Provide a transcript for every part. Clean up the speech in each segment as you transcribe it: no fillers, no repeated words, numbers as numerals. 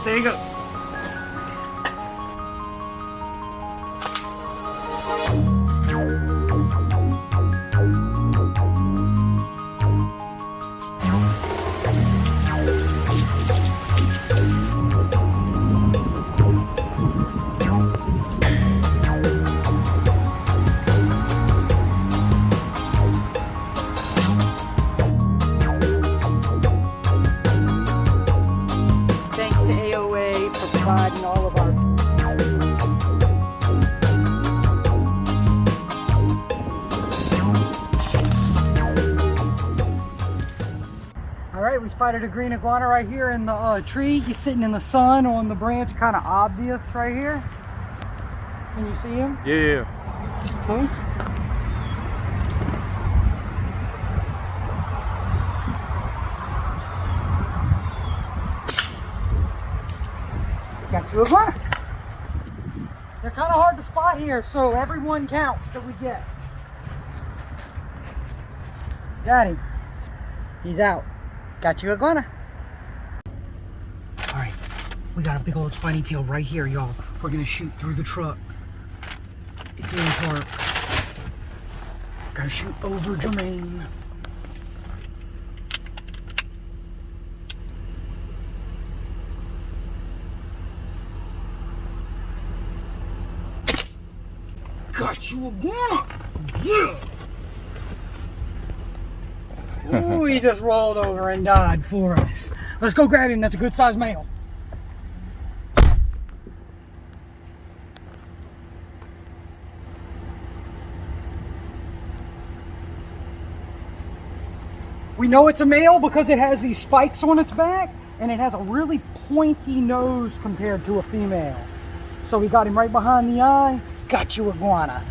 There he goes. And all of our Alright, we spotted a green iguana right here in the tree. He's sitting in the sun on the branch, kind of obvious right here. Can you see him? Yeah. Huh? Got two iguana. They're kind of hard to spot here, so every one counts that we get. Got him. He's out. Got you iguana. All right, we got a big old spiny tail right here, y'all. We're gonna shoot through the truck. It's in park. Gotta shoot over Jermaine. Got you iguana! Yeah! Ooh, he just rolled over and died for us. Let's go grab him. That's a good sized male. We know it's a male because it has these spikes on its back and it has a really pointy nose compared to a female. So we got him right behind the eye. Got you iguana.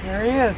There he is.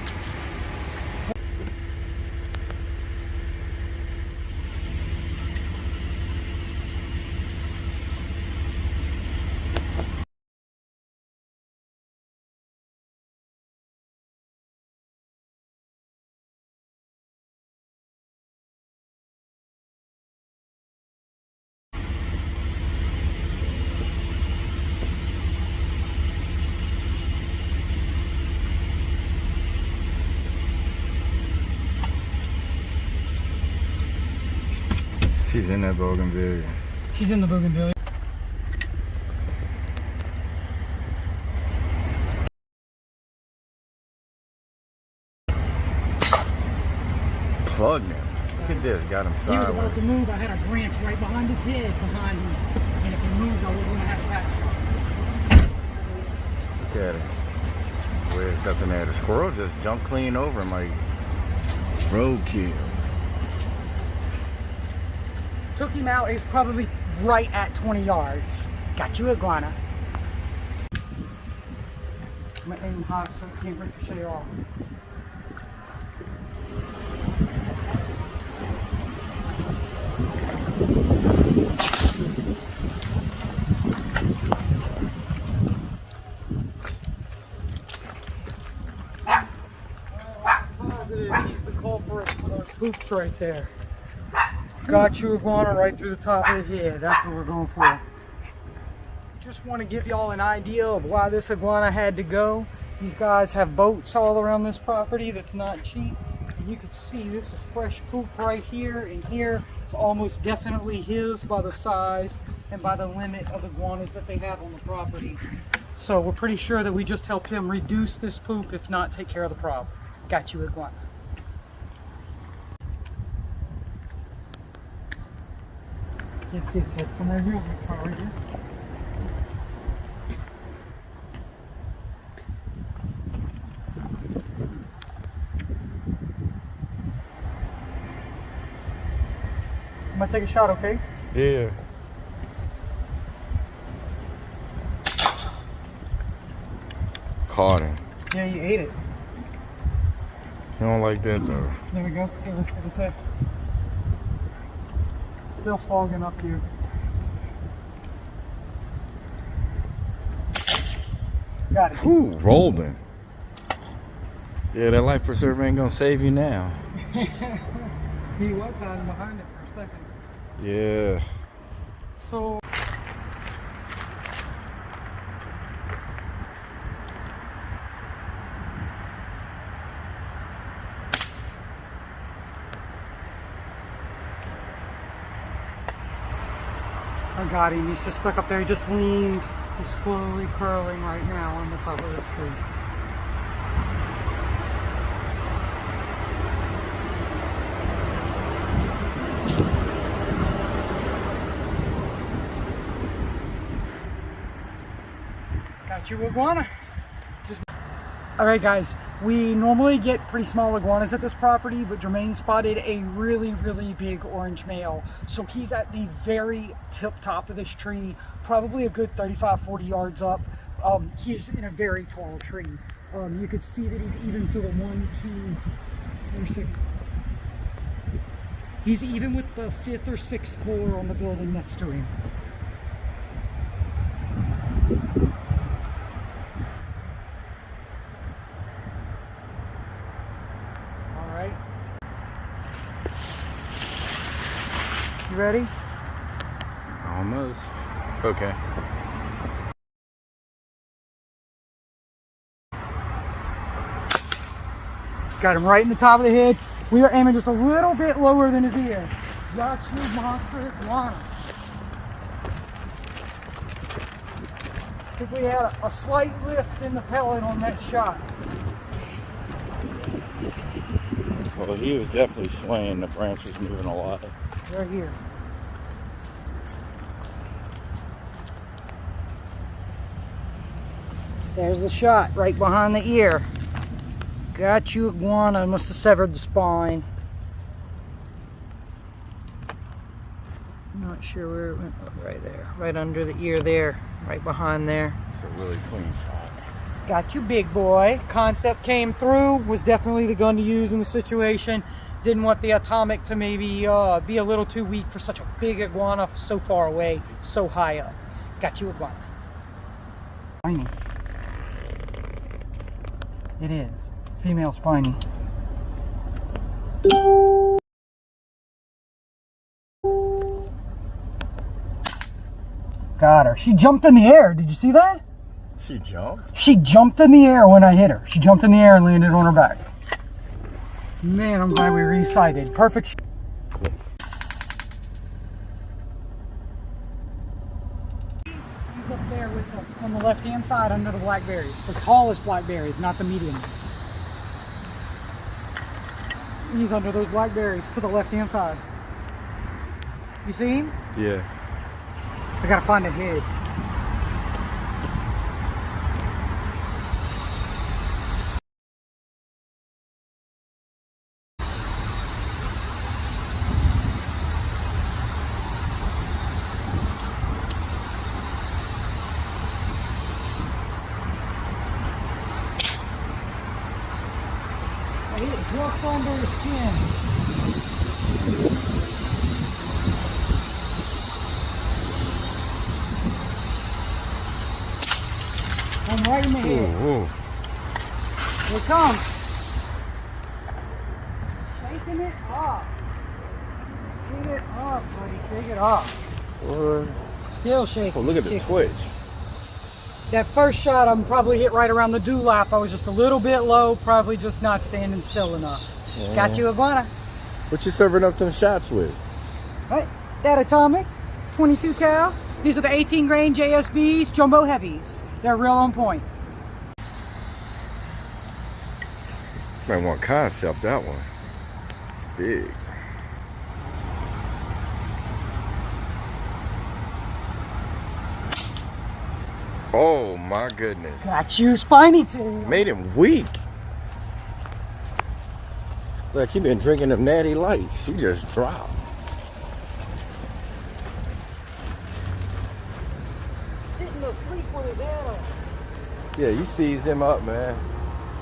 She's in that bougainvillea. She's in the bougainvillea. Plugged him. Look at this. Got him sideways. He was about to move. I had a branch right behind his head behind him. And if he moved, I was going to have a back. Look at it. Where's nothing there? The squirrel just jumped clean over him like roadkill. Took him out. He's probably right at 20 yards. Got you iguana. I'm going to aim high so it can't ricochet off. He's the culprit for those poops right there. Got you iguana right through the top of the head. That's what we're going for. Just want to give y'all an idea of why this iguana had to go. These guys have boats all around this property that's not cheap. And you can see this is fresh poop right here, and here it's almost definitely his by the size and by the limit of iguanas that they have on the property. So we're pretty sure that we just helped him reduce this poop, if not take care of the problem. Got you, iguana. Yes, head from right here. Right here. I'm gonna take a shot, okay? Yeah. Caught him. Yeah, you ate it. You don't like that though. There we go. Okay, let's do this head. Still fogging up here. Got it. Whew, rolled him. Yeah, that life preserver ain't gonna save you now. He was hiding behind it for a second. Yeah. So I got him. He's just stuck up there. He just leaned. He's slowly curling right now on the top of this tree. Got you, iguana. Alright guys, we normally get pretty small iguanas at this property, but Jermaine spotted a really, really big orange male. So he's at the very tip top of this tree, probably a good 35-40 yards up. He's in a very tall tree. You could see that he's even to the 1, 2, 4, 6. He's even with the 5th or 6th floor on the building next to him. You ready? Almost. Okay. Got him right in the top of the head. We are aiming just a little bit lower than his ear. Got you, monster iguana. I think we had a slight lift in the pellet on that shot. Well, he was definitely swaying. The branch was moving a lot. Right here. There's the shot right behind the ear. Got you, iguana. Must have severed the spine. Not sure where it went. Oh, right there. Right under the ear there. Right behind there. It's a really clean shot. Got you, big boy. Concept came through. Was definitely the gun to use in the situation. Didn't want the atomic to maybe be a little too weak for such a big iguana so far away, so high up. Got you, iguana. Spiny. It is. It's a female spiny. Got her. She jumped in the air. Did you see that? She jumped? She jumped in the air when I hit her. She jumped in the air and landed on her back. Man, I'm glad we resighted. Perfect. Cool. He's up there with on the left-hand side under the blackberries. The tallest blackberries, not the medium. He's under those blackberries to the left-hand side. You see him? Yeah. I gotta find a head. I hit it just under his chin. I'm right in the head. Ooh. Here it comes. Shaking it off. Shake it off, buddy. Shake it off. What? Still shaking. Oh, look at the twitch. That first shot, I'm probably hit right around the dewlap. I was just a little bit low, probably just not standing still enough. Yeah. Got you, iguana. What you serving up them shots with? Right, that atomic, 22 cal. These are the 18 grain JSBs, Jumbo Heavies. They're real on point. Might want concept that one. It's big. Oh my goodness. Got you, spiny tail. Made him weak. Look, he been drinking them natty lights. He just dropped. Sitting asleep with his head up. Yeah, you seized him up, man.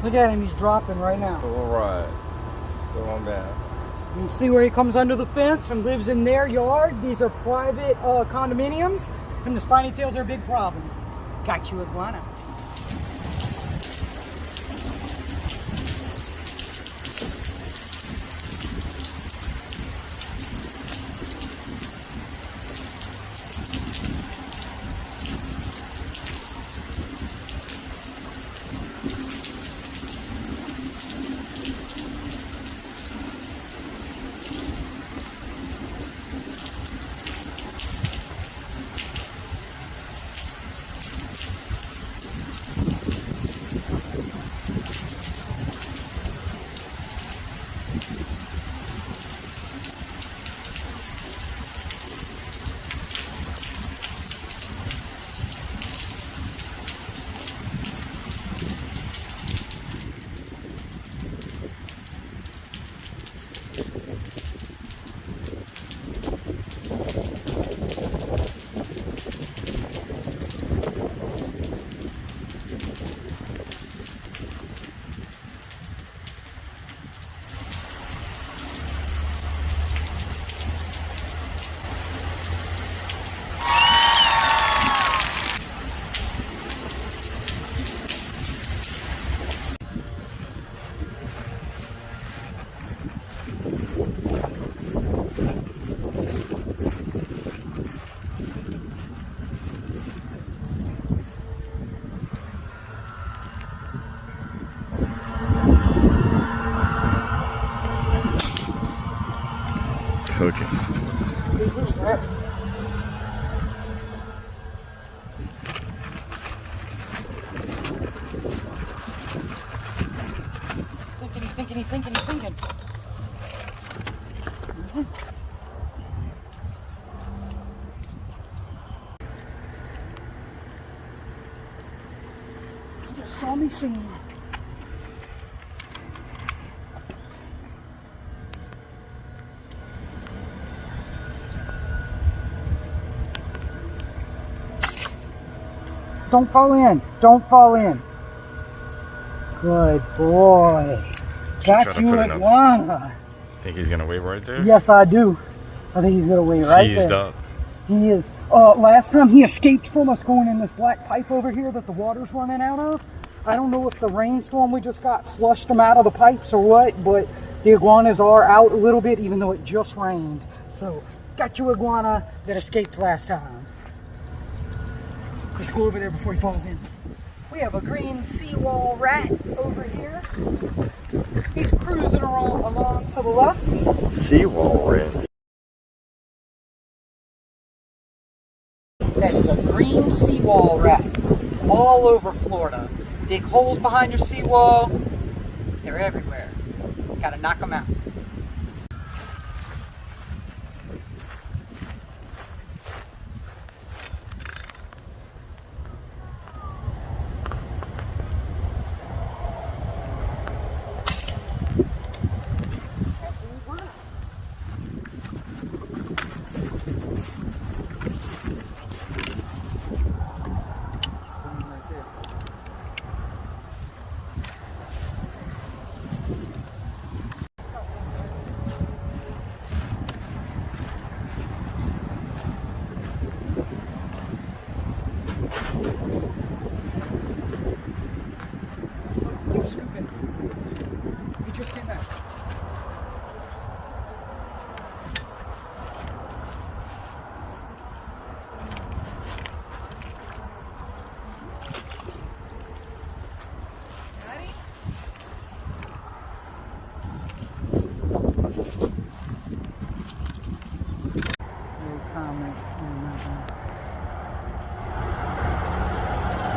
Look at him, he's dropping right now. All right. Let's go on down. You can see where he comes under the fence and lives in their yard. These are private condominiums, and the spiny tails are a big problem. Got you, iguana. Okay. He's sinking, he's sinking, he's sinking. He just saw me singing. Don't fall in. Don't fall in. Good boy. Got you, iguana. Think he's gonna wait right there? Yes, I do. I think he's gonna wait right there. Seized up. He is. Last time he escaped from us going in this black pipe over here that the water's running out of. I don't know if the rainstorm we just got flushed them out of the pipes or what, but the iguanas are out a little bit even though it just rained. So, got you, iguana that escaped last time. Let's go over there before he falls in. We have a green seawall rat over here. He's cruising along to the left. Seawall rat. That is a green seawall rat. All over Florida. Dig holes behind your seawall. They're everywhere. Gotta knock them out.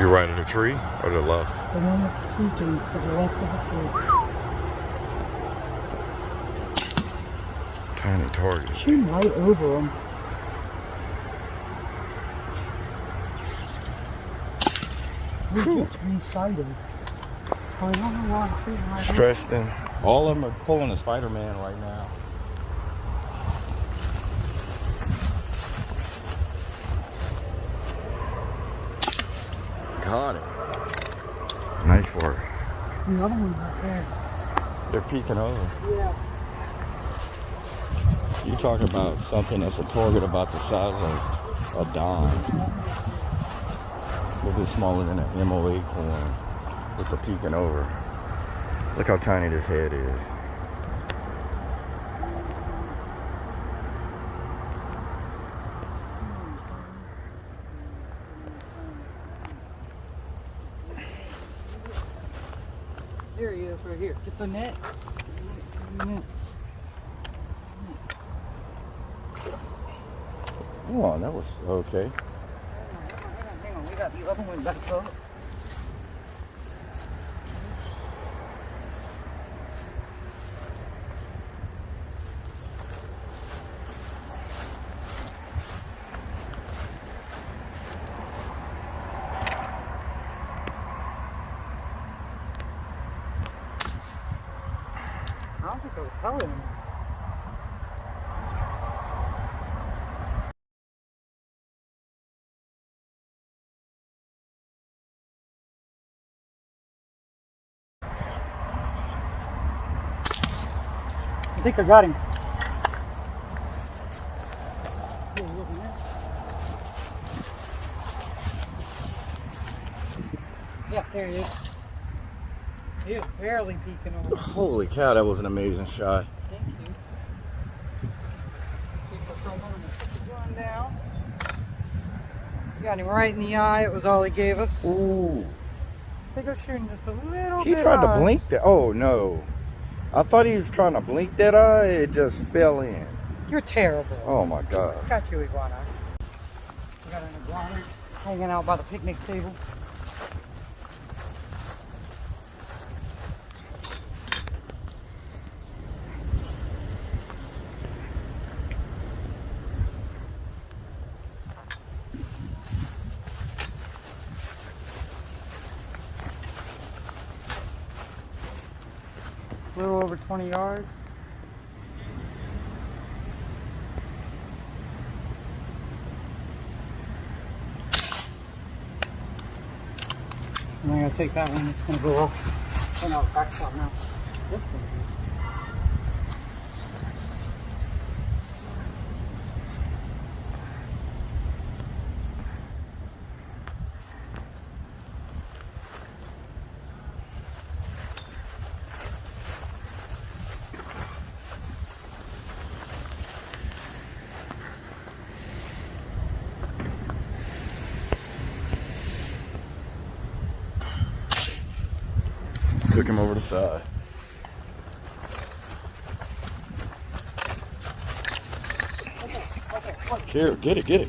You're right in the tree or the left? The one that's peeking to the left of the tree. Tiny target. Shooting right over him. We just resighted. I don't know why I'm shooting right over. Stretched in. All of them are pulling a Spider-Man right now. Got it. Nice work. The other one's right there. They're peeking over. Yeah. You talk about something that's a target about the size of a dime. A little bit smaller than an MOA coin with the peeking over. Look how tiny this head is. There he is right here. Get the net. Oh, that was okay. Hang on. We got the other one back up. I don't think I was pellet him. I think I got him. Yeah, there he is. He is barely peeking over. Holy cow, that was an amazing shot. Thank you. Keep the front one down. Got him right in the eye. It was all he gave us. Ooh. I think I was shooting just a little He bit tried to high. blink that. Oh no. I thought he was trying to blink that eye. It just fell in. You're terrible. Oh my God. Got you, iguana. We got an iguana hanging out by the picnic table. A little over 20 yards. I'm gonna take that one. It's gonna go off. Oh no, back shot now. This one. Took him over the side. Here, get it, get it.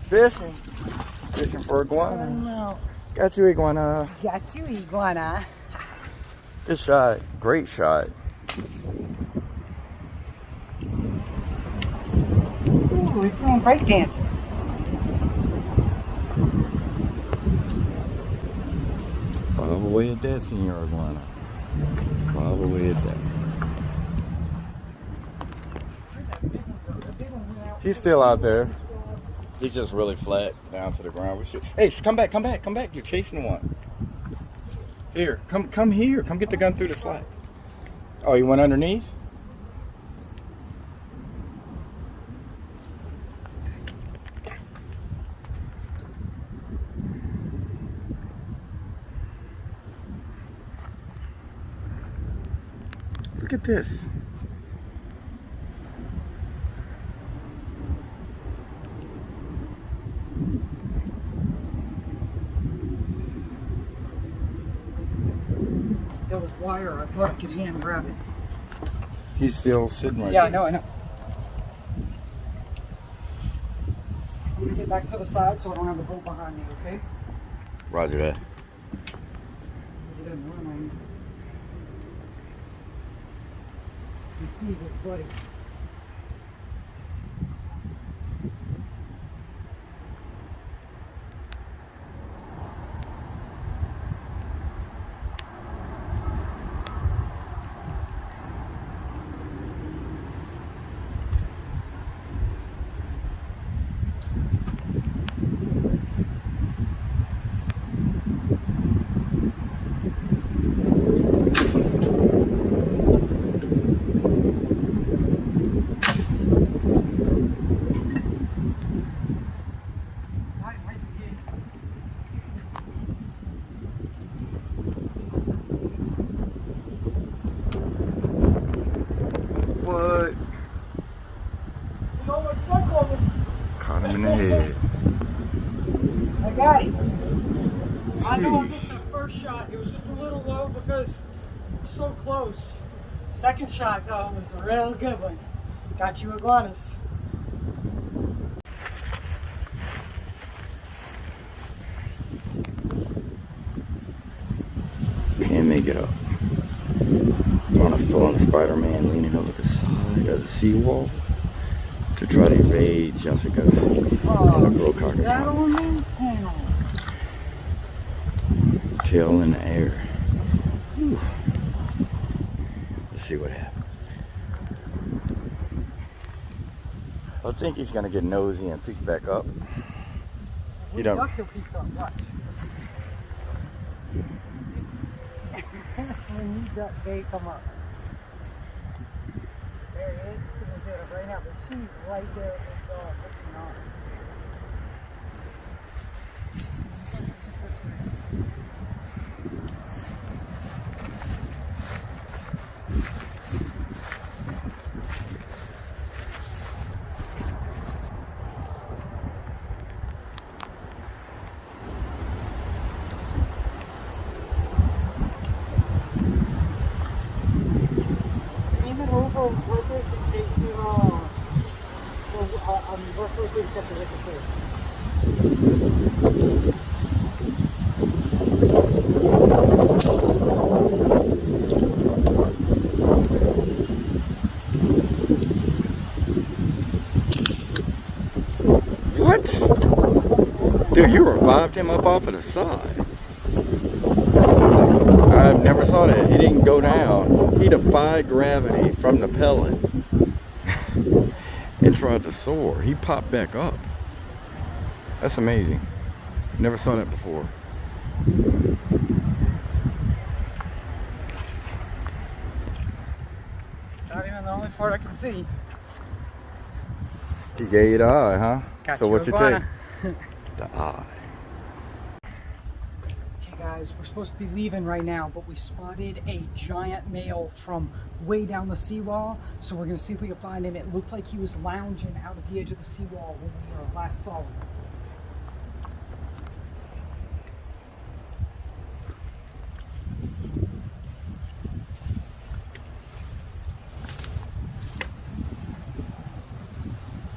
Fishing. Fishing for iguanas. Got you, iguana. Got you, iguana. Good shot. Great shot. Ooh, he's doing breakdancing. Bob away at that, Senor Iguana. Bob away at that. He's still out there. He's just really flat down to the ground. Hey, come back, come back, come back. You're chasing one. Here, come here. Come get the gun through the slide. Oh, you went underneath? Look at this. That was wire. I thought I could hand grab it. He's still sitting right Yeah, there. I know. I'm gonna get back to the side so I don't have the boat behind me, okay? Roger that. Get in one lane. He sees it, buddy. What? You almost suck on him. Caught him in the head. I got him. I know I missed that first shot. It was just a little low because so close. Second shot though was a real good one. Got you iguanas. Can't make it up. On a Spider-Man leaning over the side of the seawall to try to evade Jessica and the girl cocker. Tail in the air. Whew. Let's see what happens. I think he's gonna get nosy and peek back up. He don't. When you got bait come up. There he is. He's gonna get it right now, but she's right there with the dog looking on. On purpose in case you most likely to catch a lick of fish. What? Dude, you revived him up off of the side. I never saw that. He didn't go down. He defied gravity from the pellet and tried to soar. He popped back up. That's amazing. Never saw that before. Not even the only part I can see. He gave you the eye, huh? Got so you what's your iguana. take? The eye. Guys, we're supposed to be leaving right now, but we spotted a giant male from way down the seawall, so we're gonna see if we can find him. It looked like he was lounging out at the edge of the seawall when we last saw him.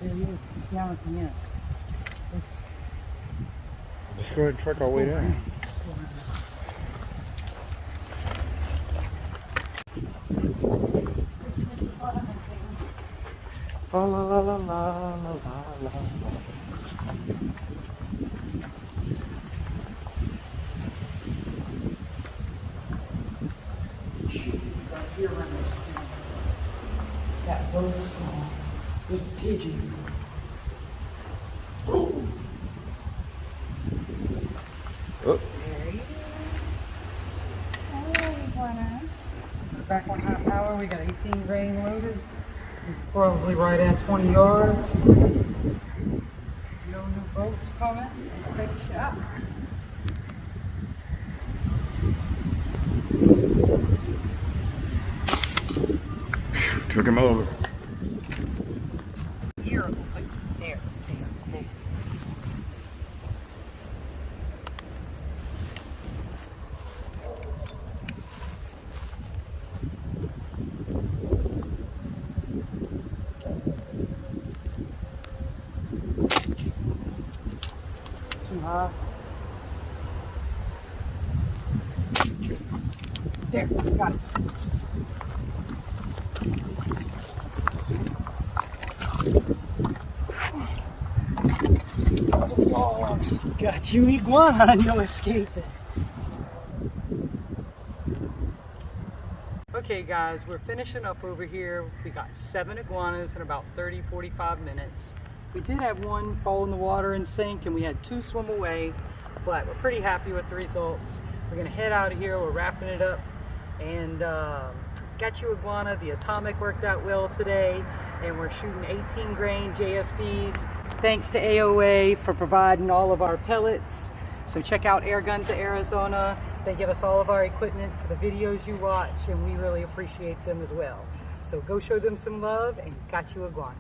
There he is. He's down at the end. Let's go ahead and truck our way down. La la la la la la la. That boat is gone. There's a pigeon. Oh. There he is. Oh, Iguana. We're back on half hour. We got 18 grain loaded. Probably right at 20 yards. No new boats coming. Let's take a shot. Took him over. Here, there. There, got it. Got you, iguana, no escaping. Okay guys, we're finishing up over here. We got 7 iguanas in about 30-45 minutes. We did have one fall in the water and sink, and we had 2 swim away, but we're pretty happy with the results. We're gonna head out of here, we're wrapping it up, and got you iguana. The atomic worked out well today, and we're shooting 18 grain JSBs. Thanks to AOA for providing all of our pellets. So check out Air Guns of Arizona. They give us all of our equipment for the videos you watch, and we really appreciate them as well. So go show them some love, and got you iguana.